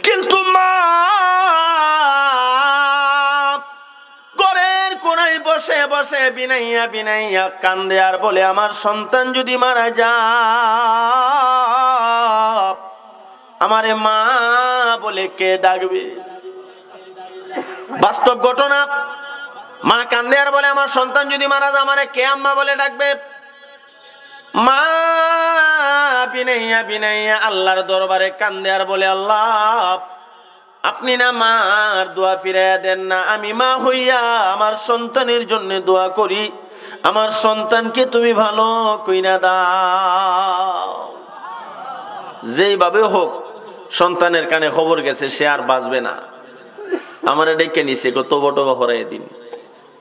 কিন্তু মা ঘরের কোনায় বসে বসে বিনাইয়া বিনাইয়া কান্দে আর বলে, আমার সন্তান যদি মারা যায় আমারে মা বলে কে ডাকবে? বাস্তব ঘটনা। মা কান্দে আর বলে, আমার সন্তান যদি মারা যায় আমারে কে আম্মা বলে ডাকবে? মা বিনাইয়া বিনাইয়া আল্লাহর দরবারে কান্দে আর বলে, আল্লাহ আপনি না মার দোয়া ফিরাইয়া দেন না, আমি মা হইয়া আমার সন্তানের জন্য দোয়া করি, আমার সন্তানকে তুমি ভালো কইরা দাও। যেইভাবে হোক সন্তানের কানে খবর গেছে, সে আর বাঁচবে না। আমার ডেকে নিছে, তবু টবু হরাই দিন।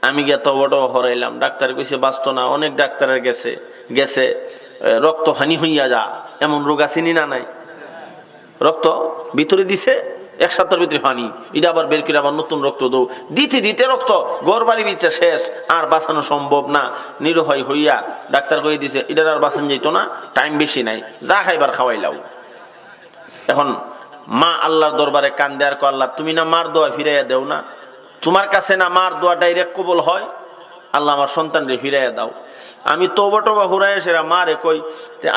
আমি গিয়া তবু টবু হরাইলাম। ডাক্তার কইছে বাঁচতো না। অনেক ডাক্তারের গেছে রক্ত হানি হইয়া যা, এমন রোগ আসেনি না নাই? রক্ত ভিতরে দিছে, এক সপ্তাহের ভিতরে হানি, এটা আবার বের করে আবার নতুন রক্ত দৌ দিতে দিতে রক্ত গড় বাড়ি দিচ্ছে, শেষ, আর বাঁচানো সম্ভব না। নিরুপায় হইয়া ডাক্তার কয়ে দিছে এটার আর বাঁচান যেত না, টাইম বেশি নাই, যা খাইবার খাওয়াইলাও। এখন মা আল্লাহর দরবারে কান্দে আর কয়, আল্লাহ তুমি না মার দোয়া ফিরাইয়া দেও না, তোমার কাছে না মার দোয়া ডাইরেক্ট কবুল হয়, আল্লাহ আমার সন্তান রে ফিরাইয়া দাও। আমি তবা টবা হুরাই সেরা মারে কই,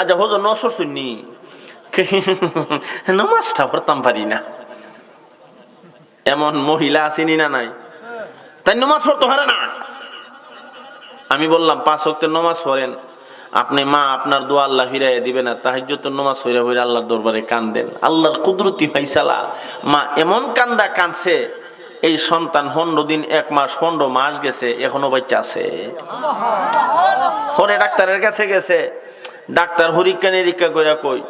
আচ্ছা হজর নসর শুননি, নমাজটা পড়তাম পারি না। এমন মহিলা আসেনি না নাই? তাই নমাজ পড়তে পারে না। আমি বললাম 5 ওয়াক্তের নমাজ পড়েন, আপনি মা আপনার দোয়া আল্লাহ ফিরাইয়া দিবে না, তাহাজ্জুদের নমাজ পড়ে পড়ে আল্লাহর দরবারে কান্দেন। আল্লাহর কুদরতি ফাইসালা, মা এমন কান্দা কাঁদছে, এই সন্তান 15 দিন 1 মাস 15 মাস গেছে, এখনো বাচ্চা আছে। পরে ডাক্তারের কাছে গেছে, ডাক্তার পরীক্ষা নিরীক্ষা করে কই,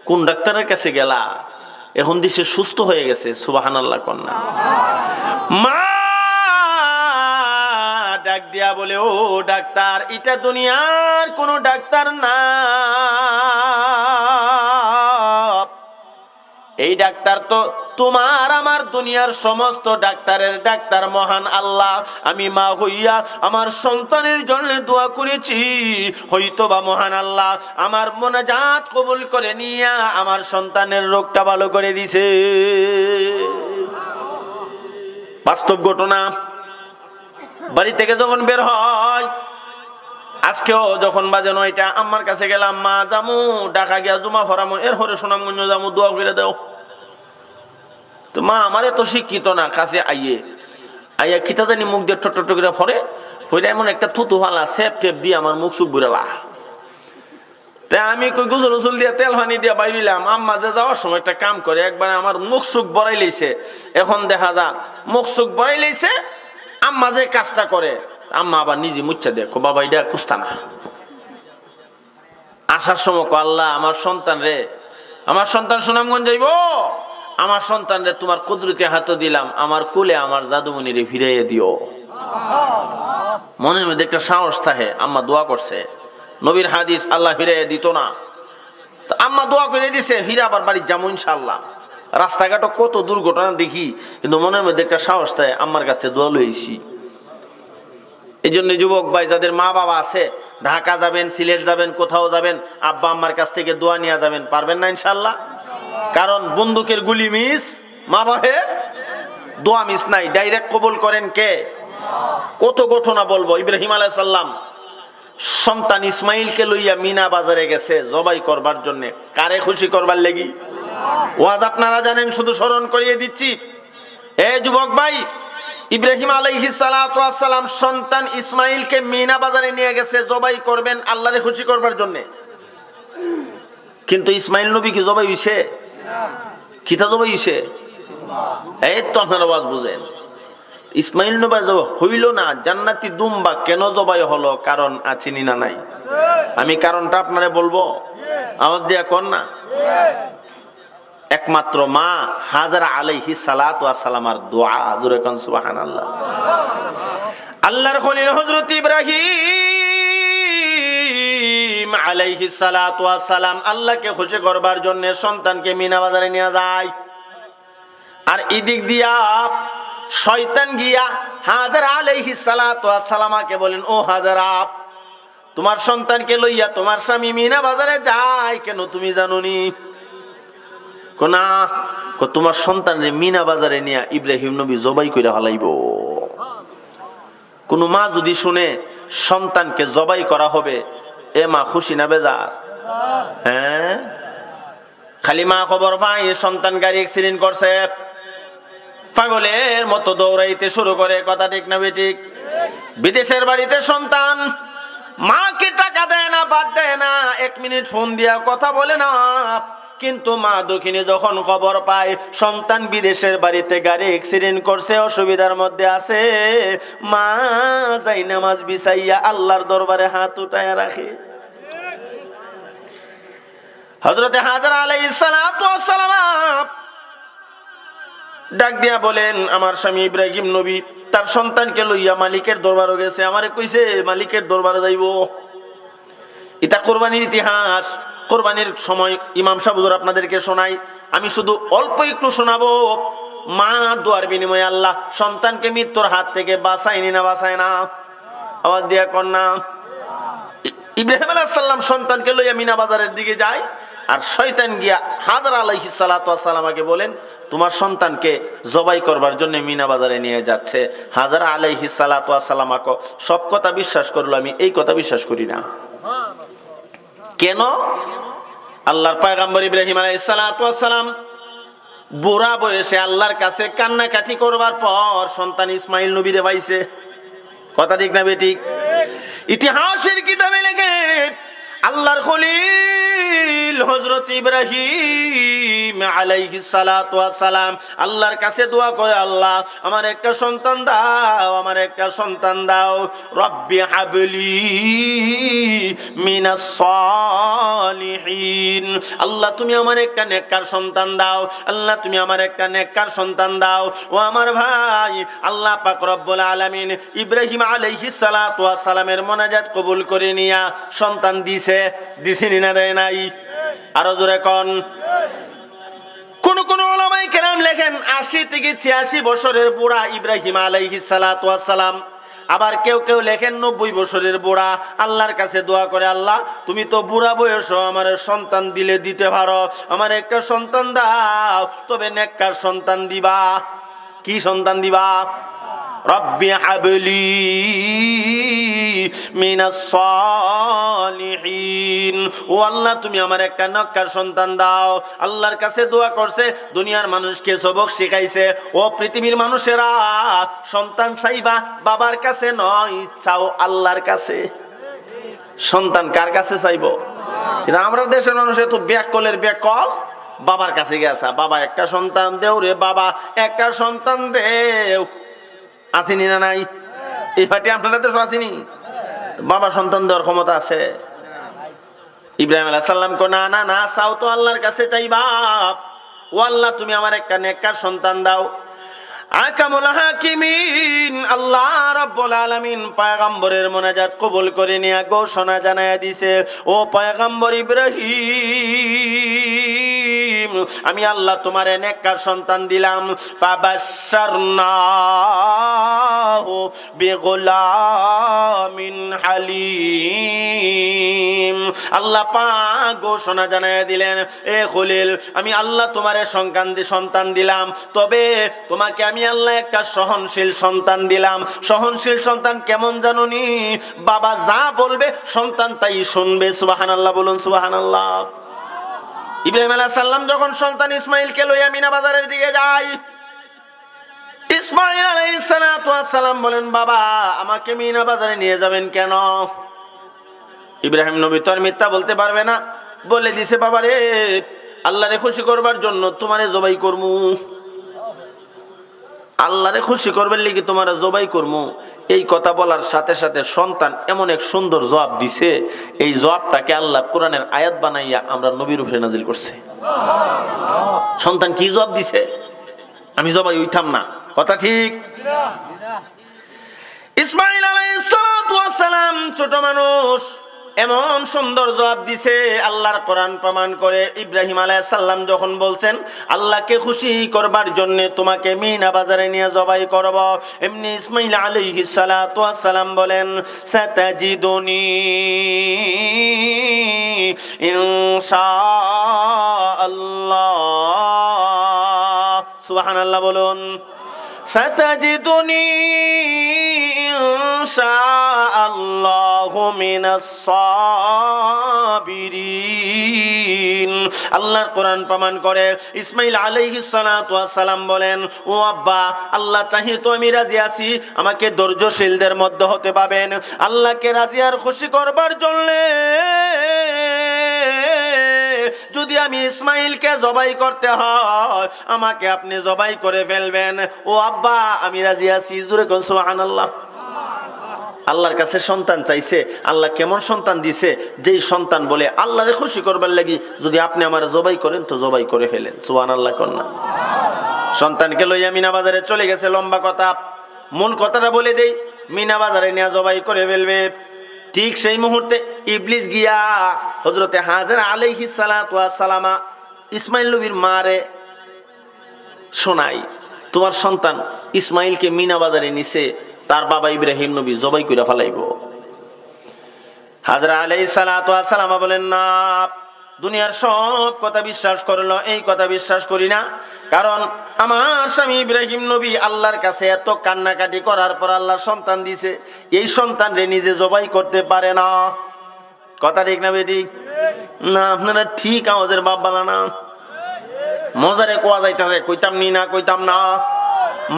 কোন ডাক্তারের কাছে গেলা? এখন দেশে সুস্থ হয়ে গেছে। সুবহানাল্লাহ কন্যা। মা ডাক দিয়া বলে, ও ডাক্তার, এটা দুনিয়ার কোন ডাক্তার না, এই ডাক্তার তো তোমার আমার দুনিয়ার সমস্ত ডাক্তারের ডাক্তার মহান আল্লাহ। আমি মা হইয়া আমার সন্তানের জন্য দোয়া করেছি, হয়তো বা মহান আল্লাহ আমার মোনাজাত কবুল করে নিয়া আমার সন্তানের রোগটা ভালো করে দিছে। বাস্তব ঘটনা। বাড়ি থেকে যখন বের হয়, আজকেও যখন বাজে 9টা, আম্মার কাছে গেলাম, মা জামু ঢাকা গিয়া জুমা ফরামো, এর হরে সুনামগঞ্জ জামু, দোয়া করে দাও। তো মা আমারে তো শিক্ষিত না, কাছে আইয়া খিতা জানি মুখ দিয়ে ঠোঁট করে ফরে এমন একটা থুতু ফালা সেপ টেপ দিয়ে আমার মুখ চুখ বুড়ালা। তাই আমি কই গোসল উসল দিয়ে তেল পানি দিয়ে বাইরিলাম। আম্মা যে যাওয়ার সময় একটা কাম করে, একবার আমার মুখ চুখ বড়াই লইছে। এখন দেখা যা মুখ চুখ বড়াই লইছে, আম্মা যে কাজটা করে, আম্মা আবার নিজে মুচ্ছা দেখো, বাবা এটা কুস্তা না। আসার সময় আল্লাহ আমার সন্তান সুনামগঞ্জ যাইব, আমার সন্তান রে তোমার কুদরতি হাত দিলাম, আমার কোলে আমার জাদুমণি রে ফিরাইয়া দিও। মনের মধ্যে একটা সাহস থাকে। আম্মা দোয়া করছে, নবীর হাদিস, আল্লাহ ফিরাইয়া দিত না, আম্মা দোয়া করে দিছে, ফিরে আবার বাড়ি যাবো ইনশাল্লাহ। রাস্তাঘাটও কত দুর্ঘটনা দেখি, কিন্তু মনের মধ্যে একটা সাহস থাকে, আম্মার কাছে দোয়া লইছি। এই জন্য যুবক ভাই যাদের মা বাবা আছে, ঢাকা যাবেন, সিলেট যাবেন, কোথাও যাবেন, আব্বা আম্মার কাছ থেকে দোয়া নিয়ে যাবেন, পারবেন না ইনশাল্লাহ? কারণ বন্দুকের গুলি মিস, মা বাবার দোয়া মিস নাই, ডাইরেক্ট কবুল করেন কে? কত ঘটনা বলবো। ইব্রাহিম আলাইহিস সালাম সন্তান ইসমাইলকে লইয়া মিনা বাজারে গেছে জবাই করবার জন্য, কারে খুশি করবার লাগি? ওয়াজ আপনারা জানেন, শুধু স্মরণ করিয়ে দিচ্ছি। এ যুবক ভাই, ইব্রাহিম আলাইহিস সালাতু ওয়াস সালাম সন্তান ইসমাইলকে মিনা বাজারে নিয়ে গেছে জবাই করবেন আল্লাহরে খুশি করবার জন্য। কিন্তু ইসমাইল নবী কি জবাই হইছে? কিতা জবাই হইছে? এই তো আপনারা ওয়াজ বুঝেন। ইসমাইল নবী জবাই হইল না, জান্নাতি দুম্বা কেন জবাই হলো? কারণ আছেনি না নাই? আমি কারণটা আপনারে বলবো, আওয়াজ দিয়া কোন না। একমাত্র মা হাজারা আলাইহিস সালাতু ওয়াস সালামের দোয়া। জোরে কোন সুবহানাল্লাহ। আল্লাহর খলিল হযরত ইব্রাহিম আলাইহিস সালাতু ওয়াস সালাম আল্লাহকে খুশি করবার জন্য সন্তানকে মিনা বাজারে নিয়ে যায়। আর এদিক দিয়া শয়তান গিয়া হাজারা আলাইহিস সালাতু ওয়াস সালামাকে বলেন, ও হাজারা, তোমার সন্তানকে লইয়া তোমার স্বামী মিনা বাজারে যায় কেন, তুমি জানোনি? তোমার সন্তানরে মিনা বাজারে নিয়ে ইব্রাহিম নবী জবাই করে হালাইব। কোন মা যদি শুনে সন্তানকে জবাই করা হবে, এ মা খুশি না বেজার? হ্যাঁ, খালি মা খবর পাই সন্তান গাড়ি অ্যাক্সিডেন্ট করছে, পাগলের মতো দৌড়াইতে শুরু করে। কথা ঠিক না বেঠিক? বিদেশের বাড়িতে সন্তান, মাকে টাকা দেয় না, বাদ দেয় না, 1 মিনিট ফোন দিয়া কথা বলে না, কিন্তু মা দক্ষিণে যখন খবর পায় সন্তান বিদেশের বাড়িতে গাড়ি অ্যাক্সিডেন্ট করছে, অসুবিধার মধ্যে আছে, মা যাই নামাজ বিছাইয়া আল্লাহর দরবারে হাত উঠায় রাখে। হযরতে হাজরা আলাইহিস সালাতু ওয়াস সালাম ডাক দিয়া বলেন, আমার স্বামী ইব্রাহিম নবী তার সন্তানকে লইয়া মালিকের দরবারে গেছে, আমারে কইছে মালিকের দরবারে যাইব। এটা কোরবানির ইতিহাস। কোরবানির সময় ইমাম সাহেব হুজুর আপনাদেরকে শোনাই, আমি শুধু অল্প একটু শোনাবো। মা দোয়ার বিনিময়ে আল্লাহ সন্তানকে মৃত্যুর হাত থেকে বাঁচায়নি না বাঁচায় না? আওয়াজ দিয়া কন্যা। ইব্রাহিম আলাইহিস সালাম সন্তানকে লইয়া মিনা বাজারের দিকে যায়, আর শয়তান গিয়া হাজরা আলাইহিস সালাতু ওয়াস সালামকে বলেন, তোমার সন্তানকে জবাই করবার জন্য মিনা বাজারে নিয়ে যাচ্ছে। হাজরা আলাইহিস সালাতু ওয়াস সালামকে সব কথা বিশ্বাস করলো, আমি এই কথা বিশ্বাস করি না। কেন? আল্লাহর পয়গম্বর ইব্রাহিম আলাইহিস সালাতু ওয়াস সালাম বুড়া বয়সে আল্লাহর কাছে কান্নাকাটি করবার পর সন্তান ইসমাইল নবীরে পাইছে। কথা ঠিক না বেঠিক? ইতিহাসের কিতাবে লেখে আল্লাহর খলিল হযরত ইব্রাহিম আলাইহিস সালাতু ওয়াস সালাম আল্লাহর কাছে দোয়া করে, আল্লাহ আমার একটা সন্তান দাও, আমার একটা সন্তান দাও। রব্বি হাবলি মিনাস সালিহিন, আল্লাহ তুমি আমার একটা নেককার সন্তান দাও, আল্লাহ তুমি আমার একটা নেককার সন্তান দাও। ও আমার ভাই, আল্লাহ পাক রব্বুল আলামিন ইব্রাহিম আলাইহিস সালাতু ওয়াস সালামের মোনাজাত কবুল করে নিয়া সন্তান দিছে। দিছিনি না দেয় নাই? আরো জোরে কোন। কোন কোন উলামায়ে কেরাম লেখেন 80 থেকে 86 বছরের বুড়া ইব্রাহিম আলাইহিস সালাতু ওয়াস সালাম। আবার কেউ কেউ লেখেন 90 বছরের বুড়া আল্লাহর কাছে দোয়া করে, আল্লাহ তুমি তো বুড়া বয়স, আমার সন্তান দিলে দিতে পারো, আমার একটা সন্তান দাও, তবে নেককার সন্তান দিবা। কি সন্তান দিবা? রব্বি হাবলি মিনাস সালিহিন, ও আল্লাহ তুমি আমার একটা নেককার সন্তান দাও। আল্লাহর কাছে দোয়া করছে, দুনিয়ার মানুষকে সবক শিখাইছে, ও পৃথিবীর মানুষেরা সন্তান চাইবা বাবার কাছে নয়, চাও আল্লাহর কাছে। সন্তান কার কাছে চাইবো? কিন্তু আমরা দেশের মানুষের তো ব্যাকলের ব্যাকল, বাবার কাছে গেছে, বাবা একটা সন্তান দেও রে, বাবা একটা সন্তান দেও। আসেনি না নাই? এই ভাটি আপনারা তো আসেনি? বাবা সন্তান দেওয়ার ক্ষমতা আছে? ইব্রাহিম আলাইহিস সালাম কো না না না, চাও তো আল্লাহর কাছে চাইবা, ও আল্লাহ তুমি আমার একটা নেককার সন্তান দাও। আকামুল হাকিমিন আল্লাহ রাব্বুল আলামিন পয়গম্বরের মোনাজাত কবুল করে নিয়া ঘোষণা জানায়া দিছে, ও পয়গম্বর ইব্রাহিম, আমি আল্লাহ তোমারে নেককার সন্তান দিলাম। ফাবাশশারনাহু বিগুলামিন হালিম, আল্লাহ পাক ঘোষণা জানায়া দিলেন, এ খলিল আমি আল্লাহ তোমারে সন্তান দিলাম, তবে তোমাকে আমি আল্লাহ একটা সহনশীল সন্তান দিলাম। সহনশীল সন্তান কেমন জানুনি? বাবা যা বলবে সন্তান তাই শুনবে। সুবহানাল্লাহ বলুন সুবহানাল্লাহ। ইব্রাহিম আলাইহিস সালাম যখন সন্তান ইসমাইলকে লইয়া মিনা বাজারের দিকে যায়, ইসমাইল আলাইহিস সালাম বলেন, বাবা আমাকে মিনা বাজারে নিয়ে যাবেন কেন? ইব্রাহিম নবী তো আর মিথ্যা বলতে পারবে না, বলে দিছে, বাবা রে আল্লাহরে খুশি করবার জন্য তোমারে জবাই করমু, আল্লাহরে খুশি করবার লাগি তোমারে জবাই করমু। এই কথা বলার সাথে সাথে সন্তান এমন এক সুন্দর জবাব দিছে, এই জবাবটাকে আল্লাহ কোরআনের আয়াত বানাইয়া আমরা নবীর উপরে নাজিল করছে। সন্তান কি জবাব দিছে? আমি জবাই হইতাম না। কথা ঠিক? ইসমাইল আলাইহিস সালাম ছোট মানুষ, এমন সুন্দর জবাব দিছে, আল্লাহর কোরআন প্রমাণ করে। ইব্রাহিম আলাইহিস সালাম যখন বলছেন আল্লাহকে খুশি করবার জন্য তোমাকে মিনা বাজারে নিয়ে জবাই করব, এমনি ইসমাইল আলাইহিস সালাম বলেন, সাতাজিদুনি ইনশাআল্লাহ সুবহানাল্লাহ বলুন। সাতাজিদুনি ইনশাআল্লাহু মিনাস সাবিরিন। আল্লাহর কোরআন প্রমাণ করে ইসমাঈল আলাইহিস সালাতু ওয়াস সালাম বলেন, ও আব্বা, আল্লাহ চাহি তো আমি রাজি আছি, আমাকে ধৈর্যশীলদের মধ্যে হতে পাবেন। আল্লাহকে রাজি আর খুশি করবার জন্য যদি আমি ইসমাঈলকে জবাই করতে হয়, আমাকে আপনি জবাই করে ফেলবেন। ও আব্বা, আমি রাজি আছি। জোরে কোন সুবহানাল্লাহ। আল্লাহর কাছে সন্তান চাইছে, আল্লাহ কেমন সন্তান দিছে, যেই সন্তান বলে আল্লাহরে খুশি করবার লাগি যদি আপনি আমার জবাই করেন তো জবাই করে ফেলেন। সুবহানাল্লাহ কন্যা। সন্তানকে লইয়া মিনা বাজারে চলে গেছে, লম্বা কথা, মূল কথাটা বলে দেই। মিনা বাজারে নিয়ে জবাই করে ফেলবে। ঠিক সেই মুহূর্তে ইবলিস গিয়া হযরতে হাজেরা আলাইহিস সালাতু ওয়াস সালামা ইসমাঈল নবীর মারে শোনাই, তোমার সন্তান ইসমাঈলকে মিনা বাজারে নিছে, তার বাবা ইব্রাহিম নবী জবাই করে ফেলাইব। হাজরা আলাইহিস সালাতু ওয়াস সালামা বলেন, না, দুনিয়ার সব কথা বিশ্বাস করলো, এই কথা বিশ্বাস করি না। কারণ আমার স্বামী ইব্রাহিম নবী আল্লাহর কাছে এত কান্নাকাটি করার পর আল্লাহর সন্তান দিছে, এই সন্তান রে নিজে জবাই করতে পারে না। কথা ঠিক না বেঠিক? না, আপনারা ঠিক আমাদের বাপ বালা না। মজারে কোয়া যাইতেছে, কইতাম নি না, কইতাম না।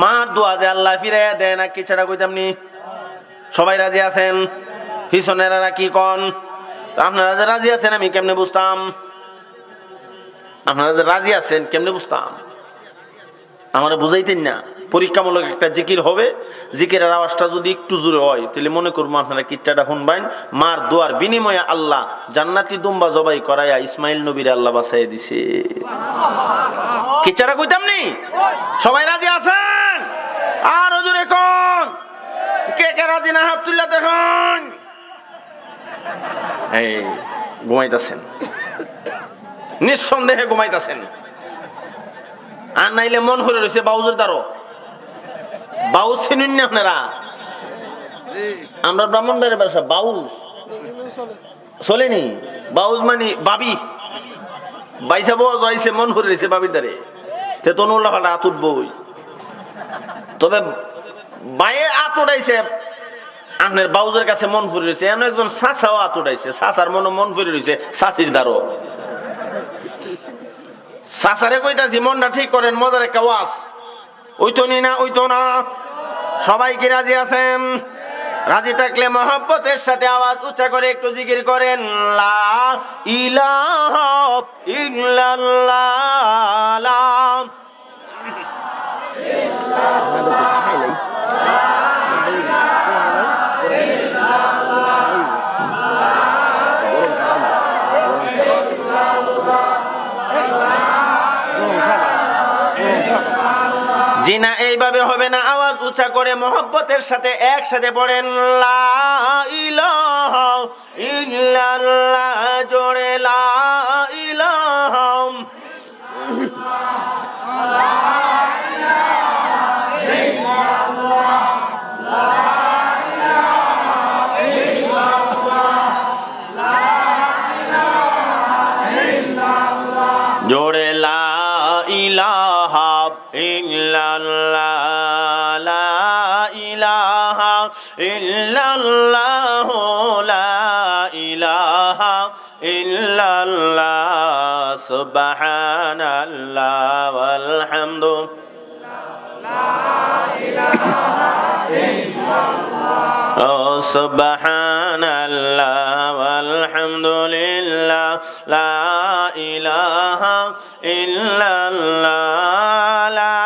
মার দোয়া যে আল্লাহ ফিরাইয়া দেয় না, কি ছাড়া কইতাম নি। সবাই রাজি আছেন? পিছনেরা কি কন? আপনারা যে রাজি আছেন আমি কেমনে বুঝতাম? আপনারা যে রাজি আছেন কেমনে বুঝতাম? আমরা বুঝাইতেন না। পরীক্ষামূলক একটা জিকির হবে, জিকিরের আওয়াজটা যদি একটু জোরে হয় তাহলে মনে করবো আপনারা কিচ্ছাটা শুনবেন। মার দোয়ার বিনিময়ে আল্লাহ জান্নাতি দুম্বা জবাই করাইয়া ইসমাঈল নবীর আল্লাহ বাঁচাইয়া দিছে। কিচ্ছাটা কইতাম নি? সবাই রাজি আছেন? আর জোরে কোন? কে কে রাজি না হাত তুলে দেখুন। এই ঘুমাইতেছেন, নিঃসন্দেহে ঘুমাইতেছেন। আর নাইলে মন হয়ে রয়েছে বাউজের দ্বারো। বাউজ চিনুন না আপনারা? আমরা ব্রাহ্মণবাড়ির বাসা বাউজ চলেনি। বাউজ মানে বাবি, বাইসা বউ যাইছে, মন হয়ে রয়েছে বাবির দ্বারে, তে তো নোল্লা ফাটা আতুট বই। তবে বাইয়ে আত উঠাইছে, আপনার বাউজের কাছে মন ফুরে রয়েছে। এমন একজন চাচাও আত উঠাইছে, চাচার মন ফুরে রয়েছে চাচির দ্বারো। চাচারে কইতাছি মনটা ঠিক করেন, মজার একটা ওয়াজ। ওই তো নি না, ওই তো না। সবাই কি রাজি আছেন? রাজি থাকলে মহব্বতের সাথে আওয়াজ উচ্চা করে একটু জিকির করেন, লা ইলাহা ইল্লাল্লাহ, লা জি না, এইভাবে হবে না। আওয়াজ উঁচা করে মহব্বতের সাথে একসাথে পড়েন, লা ইলাহা ইল্লাল্লাহ, জোরে লা ইলাহা। জোরে লা ইলাহা ইল্লাল্লাহ, লা ইলাহা ইল্লাল্লাহ, লা ইলাহা ইল্লাল্লাহ, সুবহানাল্লাহ ওয়াল হামদু, লা ইলাহা ইল্লাল্লাহ, সুবহানাল্লাহ ওয়াল হামদুলিল্লাহ, লা ইলাহা ইল্লাল্লাহ, লা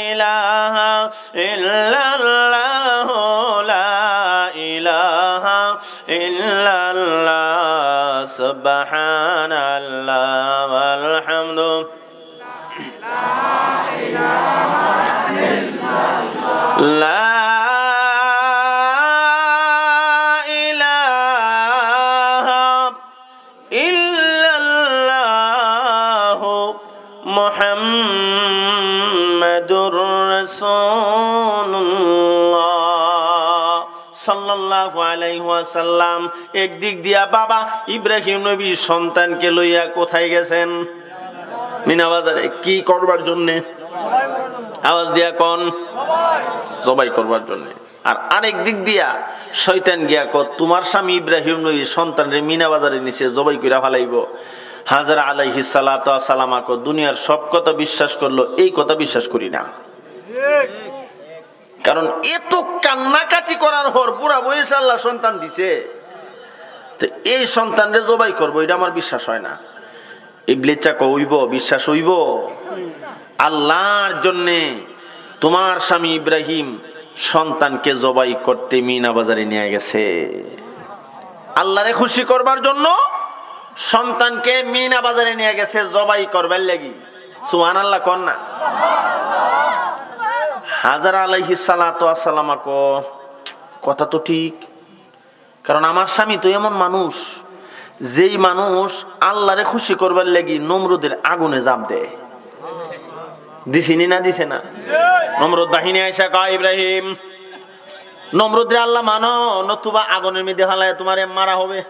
ইলাহা ইল্লাল্লাহ, লা ইলাহা ইল্লাল্লাহ, সুবহানাল্লাহ ওয়াল হামদু, লা ইলাহা ইল্লাল্লাহ, মুহাম্মাদুর রাসূলুল্লাহ সাল্লাল্লাহু আলাইহি ওয়াসাল্লাম। একদিক দিয়া বাবা ইব্রাহিম নবী সন্তানকে লইয়া কোথায় গেছেন? মিনা বাজারে। কি করবার জন্যে? আওয়াজ দিয়া কোন জবাই করবার জন্য। আর আরেক দিক দিয়া শয়তান গিয়া কো তোমার স্বামী ইব্রাহিম নবী সন্তানরে মিনা বাজারে নিচে জবাই কইরা ফেলাইব। হাজরা আলাইহিস সালাতু ওয়াস সালাম কো দুনিয়ার সব কথা বিশ্বাস করলো, এই কথা বিশ্বাস করি না। কারণ এত কান্নাকাটি করার পর বুড়া বয়সে আল্লাহ সন্তান দিছে, তো এই সন্তানরে জবাই করবো এটা আমার বিশ্বাস হয় না। ইবলিসা কো হইব, বিশ্বাস হইব? আল্লাহর জন্যে তোমার স্বামী ইব্রাহিম সন্তানকে জবাই করতে মিনা বাজারে নিয়ে গেছে, আল্লাহরে খুশি করবার জন্য সন্তানকে মিনা বাজারে নিয়ে গেছে জবাই করবার লাগি। সুবহানাল্লাহ কোন না? হাজরা আলাইহিস সালাতু ওয়াস সালাম কো কথা তো ঠিক, কারণ আমার স্বামী তো এমন মানুষ যেই মানুষ আল্লাহরে খুশি করবার লাগি নমরুদের আগুনে জাপ দেয়। দিছিনি না দিছে না? নমরুদ বাহিনী আইসা কয় ইব্রাহিম নমরুদরে আল্লাহ মানো, নতুবা আগুনের মধ্যে হালায় তোমারে মারা হবে।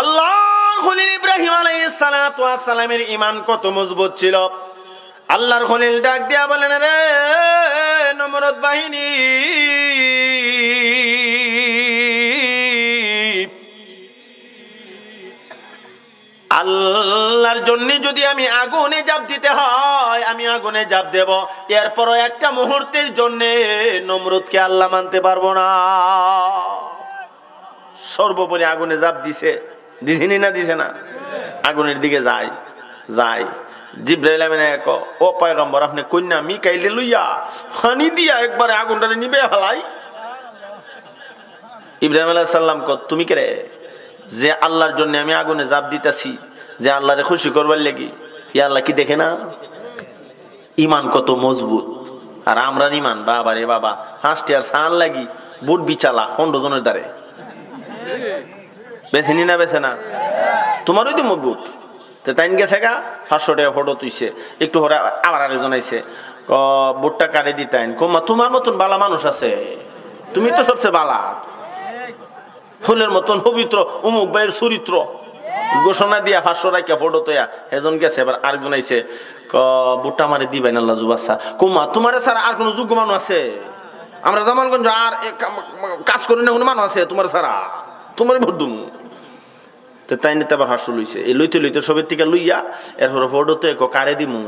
আল্লাহর খলিল ইব্রাহিম আলাইহিস সালাতু ওয়াস সালামের ঈমান কত মজবুত ছিল। আল্লাহর খলিল ডাক দিয়া বলেন, রে নমরুদ বাহিনী, আল্লাহর জন্য যদি আমি আগুনে জাপ দিতে হয় আমি আগুনে জাপ দেব, এরপরও একটা মুহূর্তের জন্য নমরুদকে আল্লাহ মানতে পারবো না। সর্বোপরি আগুনে জাপ দিছে, দিছিনি না দিছে না? আগুনের দিকে যায় যায় জিবরাইল আমিন কো ও পয়গম্বর আপনি কন্যা মিকাইলে লইয়া পানি দিয়া একবারে আগুনটারে নিবে ফেলাই। ইব্রাহিম আলাইহিস সালাম কো তুমি কে রে যে আল্লাহর জন্য আমি আগুনে জাপ দিতেছি, যে আল্লাহরে খুশি করবার লাগি, ইয়া আল্লাহ কি দেখে না? ঈমান কত মজবুত। আর আমরা ঈমান বাবা রে বাবা, হাসটি আর সান লাগি বুট বিছালা 15 জনের দ্বারে বেছে নি না বেছে না? তোমারই তো মজবুত। তো তাই গেছে গা 500 টাকা ফটো তুইছে, একটু পরে আবার আরেকজন আইছে ক বুটটা কাটে দিতেন, কমা তোমার মতন বালা মানুষ আছে, তুমি তো সবচেয়ে বালা, ফুলের মতন পবিত্র অমুক ভাইয়ের চরিত্র ঘোষণা দিয়া 500 টাকা ফটো তোয়া এজন গেছে। এবার আরেকজন আইছে ক বুটটা আমারে দিবেন আল্লাহ জুবাসা, কুমা তোমার ছাড়া আর কোনো যোগ্য মানুষ আছে? আমরা জামালগঞ্জ আর কাজ করি না কোনো মানুষ আছে তোমার ছাড়া? তোমারই ভোট দুম। তো তাই নিতে আবার হাসু লইছে, এই লইতে লইতে সবের থেকে লইয়া এরপরে ফটো তো কারে দিমু,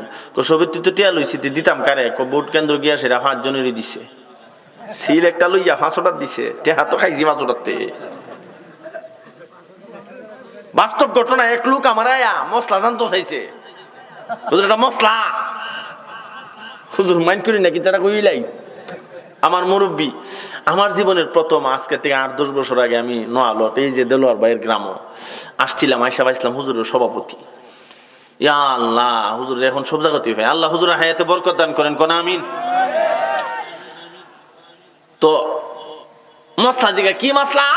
সবের তো টিয়া লইছি দিতাম কারে, ভোট কেন্দ্র গিয়া সেটা 5 জনেরই দিছে, সিল একটা লইয়া 500 টাকা দিছে, টেহা তো খাইছি 500 টাকাতে। বাস্তব ঘটনা, এক লোক আমার আয়া মশলা জানতো চাইছে, হুজুর এটা মশলা, হুজুর মাইন্ড করি নাকি তারা কইলাই। আমার মুরব্বী, আমার জীবনের প্রথম আজকে থেকে 8-10 বছর আগে আমি নোয়ালত এই যে দেলোয়ার ভাইয়ের গ্রাম আসছিলাম, আয়সা পাইছিলাম হুজুরের সভাপতি। ইয়া আল্লাহ, হুজুর এখন সব জায়গাতেই ভাই, আল্লাহ হুজুরের হায়াতে বরকত দান করেন কোন আমিন। তো মশলা জিগা কি মশলা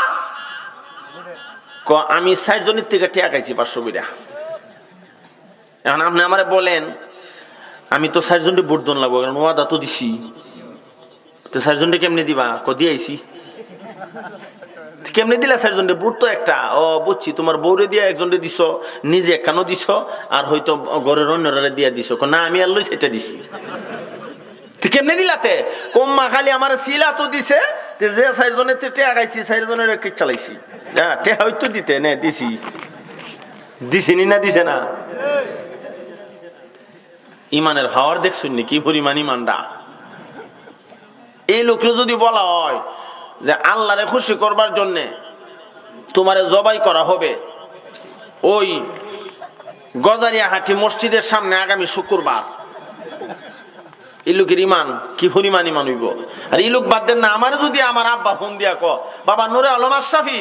ক আমি 60 জনের থেকে টিয়া খাইছি 500 বিড়া। এখন আপনি আমারে বলেন আমি তো 60 জনটি ভোট দন লাগবো, কারণ ওয়াদা তো দিছি, তো 60 জনটি কেমনে দিবা? ক দিয়েছি। কেমনে দিলা 60 জনটি? ভোট তো একটা। ও বুঝছি, তোমার বউরে দিয়া একজনরে দিছ, নিজে একখানো দিছ, আর হয়তো ঘরের অন্যরা দিয়া দিছ। না আমি আর লই সেটা দিছি। কেমনে দিলাতে? কম্মা খালি আমার সিলা তো দিছে, যে 60 জনের টেয়া খাইছি 60 জনের কি চালাইছি, হ্যাঁ টেয়া হয়তো দিতে নে দিছি, দিছিনি না দিছে না? ইমানের হাওয়ার দেখছুন নি কি পরিমাণ ইমানটা। এই লোকরে যদি বলা হয় যে আল্লাহরে খুশি করবার জন্যে তোমারে জবাই করা হবে ওই গজারিয়াহাটি মসজিদের সামনে আগামী শুক্রবার, এই লোকের ইমান কি পরিমাণ ইমান হইব। আর এই লোক বাদ দেন না, আমার যদি আমার আব্বা ফোন দিয়া ক বাবা নূরে আলম আশরাফি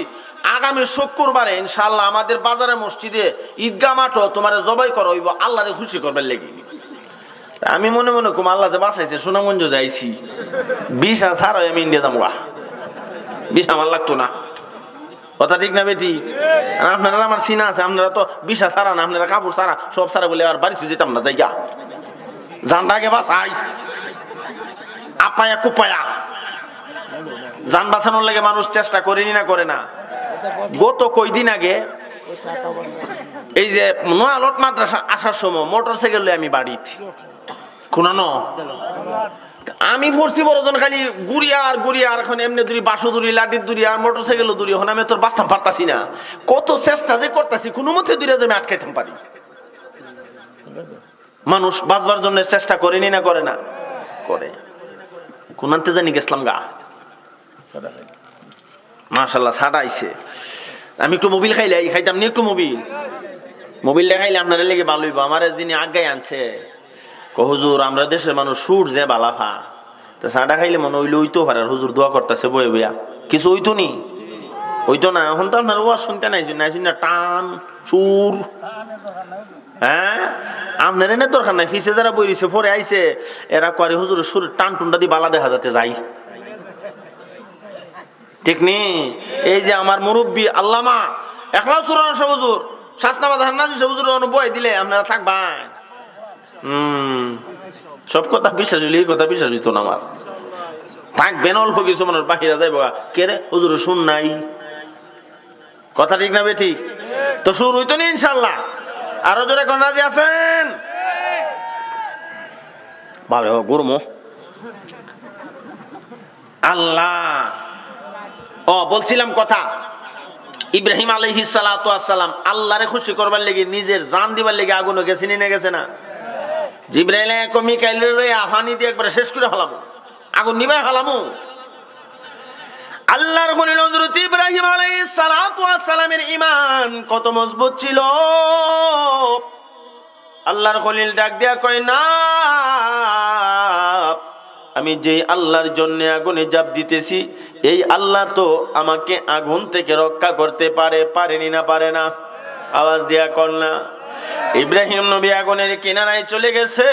আগামী শুক্রবারে ইনশাআল্লাহ আমাদের বাজারে মসজিদে ঈদগাহ মাঠও তোমারে জবাই করা হইব আল্লাহরে খুশি করবার লেগে, আমি মনে মনে কম আল্লাহ যে বাঁচাইছে সুনামগঞ্জ যাইছি, 20 ছাড় আমি ইন্ডিয়া যাবো, 20 আমার লাগতো না। কথা ঠিক না বেটি? আপনারা আমার চিনা আছে, আপনারা তো 20 ছাড়া না, আপনারা কাপড় ছাড়া সব ছাড়া বলে আর বাড়িতে যেতাম না, জায়গা জানটা আগে বাঁচাই আপায়া কুপায়া যান বাঁচানোর লাগে মানুষ চেষ্টা করেনি না করে না। গত কয়দিন আগে এই যে নোয়ালট মাদ্রাসা আসার সময় মোটর সাইকেল আমি বাড়িতে কোনানো আমি পড়ছি বড়জন খালি গুড়িয়া আর এখন এমনি দূরি বাসু দূরি লাঠির দূরি আর মোটরসাইকেল দূরি এখন আমি তোর বাঁচতাম পারতাছি না, কত চেষ্টা যে করতেছি কোনো মতে দূরে আমি আটকাইতাম পারি। মানুষ বাঁচবার জন্য চেষ্টা করেনি না করে না করে। কোনানতে জানি গেছিলাম গা মাশাল্লাহ ছাড়া আইছে। আমি একটু মোবিল খাইতাম নি একটু মোবিল দেখাইলে আপনারা লেগে ভালো হইব। আমার যিনি আজ্ঞায় আনছে হুজুর আমরা দেশের মানুষ সুর যে বালাফা তা চাটা খাইলে মনে হইলে ওইতো পারে। হুজুর দোয়া করতেছে বয়ে বইয়া কিছু হইতো নি হইতো না। এখন তো আপনার ওয়াজ শুনতে নাইছেন না টান সুর। হ্যাঁ আপনার এনে দরকার নাই, ফিসে যারা বই রয়েছে পরে আইছে এরা করে হুজুর সুর টান টুনটা দিয়ে বালা দেখা যাতে যাই, ঠিক নি? এই যে আমার মুরব্বী আল্লামা একলা সুরান হুজুর শাসনাবাদ হান্নাজি হুজুর বই দিলে আপনারা থাকবেন। সব কথা বিশ্বাস হইলে এই কথা বিশ্বাস হইতো না আমার। থাকবেন অল্প কিছু মানুষ বাহিরা যাইব কে রে হুজুর শুন নাই কথা, ঠিক না বে ঠিক? তো সুর হইতো নি ইনশাল্লাহ। আরো জোরে কোন রাজি আছেন? ভালো গুরুম আল্লাহ। বলছিলাম কথা, ইব্রাহিম আলাইহিস সালাতু ওয়াস সালাম আল্লাহরে খুশি করবার লাগি নিজের জান দিবার লাগি আগুনে গেছে নি গেছে না? জিবরাইল মিকাইলের লইয়া পানি দিয়ে একবার শেষ করে ফেলামু, আগুন নিভাই ফেলামু। আল্লাহর খলিল হযরত ইব্রাহিম আলাইহিস সালাতু ওয়াস সালামের ঈমান কত মজবুত ছিল। আল্লাহর খলিল ডাক দিয়া কয় না, আমি যে আল্লাহর জন্য আগুনে জাপ দিতেছি এই আল্লাহ তো আমাকে আগুন থেকে রক্ষা করতে পারেনি না পারে না? আওয়াজ দিয়া কর না। ইব্রাহিম নবী আগুনের কিনারায় চলে গেছে,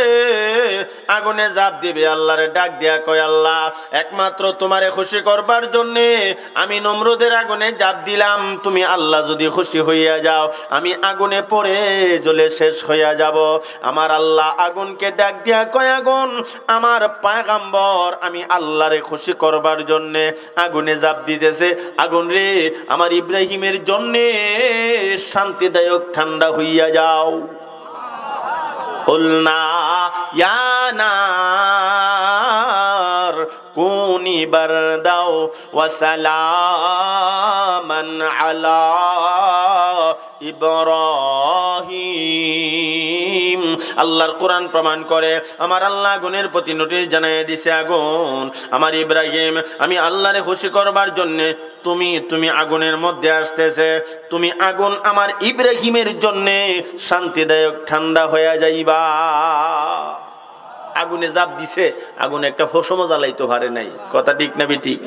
আগুনে জাপ দিবে, আল্লাহরে ডাক দিয়া কয় আল্লাহ একমাত্র তোমারে খুশি করবার জন্য আমি নমরুদের আগুনে জাপ দিলাম, তুমি আল্লাহ যদি খুশি হইয়া যাও আমি আগুনে পড়ে জ্বলে শেষ হইয়া যাব। আমার আল্লাহ আগুনকে ডাক দিয়া কয় আগুন আমার পয়গম্বর আমি আল্লাহরে খুশি করবার জন্য আগুনে জাপ দিতেছে, আগুন রে আমার ইব্রাহিমের জন্য শান্তিদায়ক ঠান্ডা হইয়া যাও। কুলনা ইয়া নার কুনি বারদাও ওয়া সালামান আলা ইব্রাহিম। আল্লাহর কোরআন প্রমাণ করে আমার আল্লাহ আগুনের প্রতি নোটিশ জানিয়ে দিছে, আগুন আমার ইব্রাহিম আমি আল্লাহরে খুশি করবার জন্য তুমি আগুনের মধ্যে আসতেছে, তুমি আগুন আমার ইব্রাহিমের জন্য শান্তিদায়ক ঠান্ডা হয়ে যাইবা। আগুনে জাপ দিছে, আগুন একটা ফসমো জ্বালাইতে পারে নাই, কথা ঠিক না বেঠিক?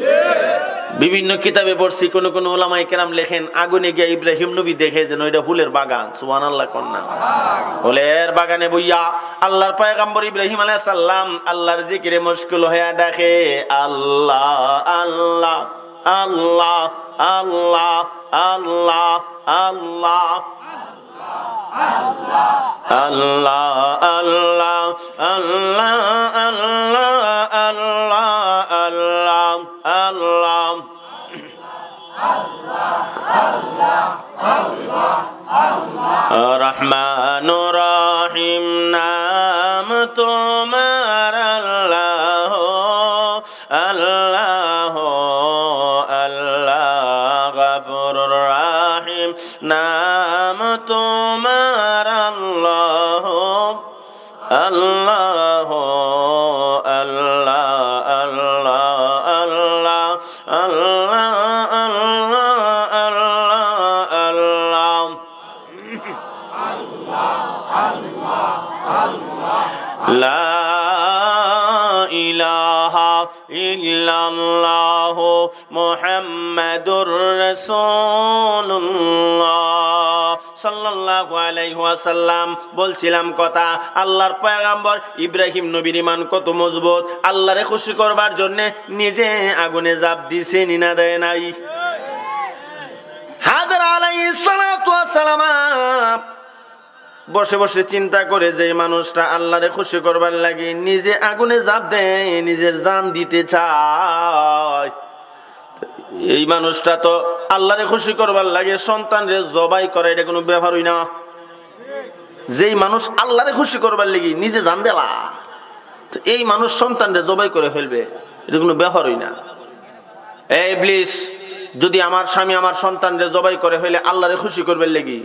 বিভিন্ন কিতাবে পড়ছি কোন ওলামায়ে কেরাম লেখেন আগুনে গিয়ে ইব্রাহিম নবী দেখে যেন ওইটা ফুলের বাগান। সুবহানাল্লাহ কন্যা ফুলের বাগানে বইয়া আল্লাহর পয়গম্বর ইব্রাহিম আলাইহিস সালাম আল্লাহর জিকিরে মশগুল হয়ে ডাকে আল্লাহ আল্লাহ আল্লাহ আল্লাহ আল্লাহ আল্লাহ আল্লাহ আল্লাহ আল্লাহ আল্লাহ আল্লাহ আল্লাহ রহমানুর রহিম নাম তোমার আল্লাহ আল্লাহ আল্লাহ গফুরুর রহিম নাম তোমার আল্লাহ আল্লাহ আল্লাহ আল্লাহ আল্লাহ আল্লাহ আল্লাহ আল্লাহ লা ইলাহা ইল্লাল্লাহু মুহাম্মাদুর রাসূলুল্লাহ সাল্লাল্লাহু আলাইহি ওয়াসাল্লাম। বলছিলাম কথা, আল্লাহর পয়গম্বর ইব্রাহিম নবীর ঈমান কত মজবুত, আল্লাহরে খুশি করবার জন্য নিজে আগুনে জাপ দিছে না দেয় নাই? হাজরা আলাইহিস সালাতু ওয়াস সালাম বসে বসে চিন্তা করে যে মানুষটা আল্লাহরে খুশি করবার লাগে নিজে আগুনে জাপ দেয়, নিজের জান দিতে চায়, এই মানুষটা তো আল্লাহরে খুশি করবার লাগে সন্তানরে জবাই করে, এটা কোনো ব্যাপারই না। যেই মানুষ আল্লাহরে খুশি করবার লাগি নিজে জান দেলা, তো এই মানুষ সন্তানরে জবাই করে ফেলবে, এটা কোনো ব্যাপারই না। এই ইবলিস, যদি আমার স্বামী আমার সন্তানরে জবাই করে ফেলে আল্লাহরে খুশি করবে লেগি,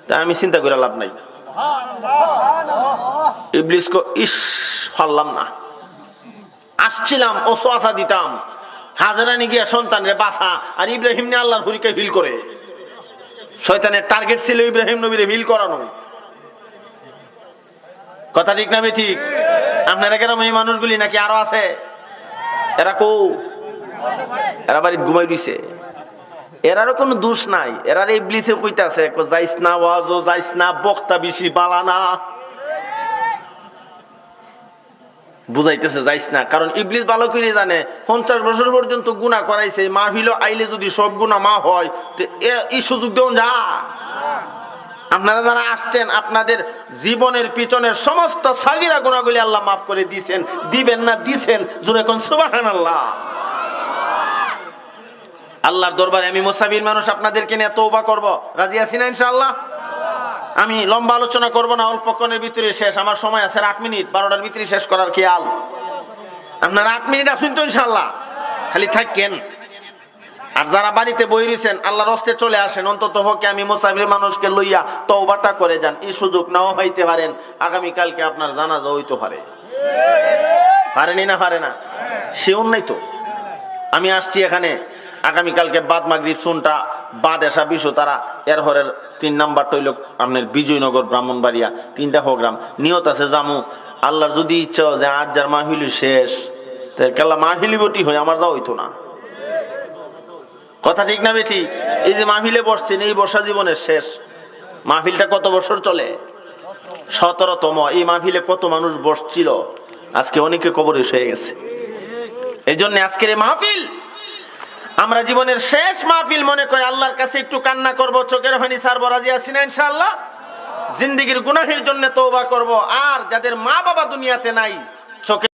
তা আমি চিন্তা করে লাভ নাই। ইবলিস কো ইস পারলাম না, আসছিলাম ওসওয়াসা দিতাম, হাজারানি গিয়া সন্তানরে বাঁচা, আর ইব্রাহিম নে আল্লাহর হুরিকে হিল করে। শয়তানের টার্গেট ছিল ইব্রাহিম নবীরে হিল করানো। কথা ঠিক না বে ঠিক? আপনারা কেরম এই মানুষগুলি নাকি আরো আছে? এরা কো, এরা বাড়িতে ঘুমাই দিছে, এরারও কোনো দোষ নাই। এরার ইবলিসে কইতাছে যাইস না ওয়াজও যাইস না, বক্তা বেশি বালানা, বুঝাইতেছে যাইস না। কারণ ইবলিস ভালো করে জানে 50 বছর পর্যন্ত গুনাহ করাইছে, মাহফিল আইলে যদি সব গুনাহ মা হয় তো এই সুযোগ দেন যা। আপনারা যারা আসছেন আপনাদের জীবনের পিছনের সমস্ত সাগিরা গুনাহগুলি আল্লাহ মাফ করে দিয়েছেন, দিবেন না দিয়েছেন, জোরে কোন সুবহানাল্লাহ। আল্লাহর দরবারে আমি মুসাফির মানুষ, আপনাদেরকে নিয়ে তওবা করব, রাজি আছি না ইনশাআল্লাহ? আমি লম্বা আলোচনা করব না, অল্পক্ষণের ভিতরে শেষ। আমার সময় আছে 8 মিনিট, 12টার ভিতরে শেষ করার খেয়াল। আপনারা 8 মিনিট আসুন তো ইনশাআল্লাহ, খালি থাকেন। আর যারা বাড়িতে বই রয়েছেন আল্লাহর হস্তে চলে আসেন, অন্তত হোক আমি মুসাফির মানুষকে লইয়া তওবাটা করে যান। এই সুযোগ নাও পাইতে পারেন, আগামীকালকে আপনার জানাজা হইতে পারে। পারেনি না পারে না? সেও নাই তো। আমি আসছি এখানে আগামীকালকে বাদ মাগরিব শুনটা বাদ এসা বিশু তারা এর হরের 3 নাম্বার টইল আপনার বিজয়নগর ব্রাহ্মণবাড়িয়া 3টা প্রোগ্রাম নিয়ত আছে জামু। আল্লাহর যদি ইচ্ছা যে আজ যার মাহফিল শেষ, তাই কেলা মাহফিলি বটি হয়ে আমার যাওয়া হইতো না। কথা ঠিক না বেটি? এই যে মাহফিলে বসছেন, এই বর্ষা জীবনের শেষ। মাহফিলটা কত বছর চলে? 17তম। এই মাহফিলে কত মানুষ বসছিল, আজকে অনেকে কবরে হয়ে গেছে। এই জন্য আজকের এই মাহফিল আমরা জীবনের শেষ মাহফিল মনে করে আল্লাহর কাছে একটু কান্না করব, চোখের পানি ছাড়বো, রাজি আছি না ইনশাআল্লাহ? জিন্দেগীর গুনাহের জন্য তওবা করব। আর যাদের মা বাবা দুনিয়াতে নাই, চোখে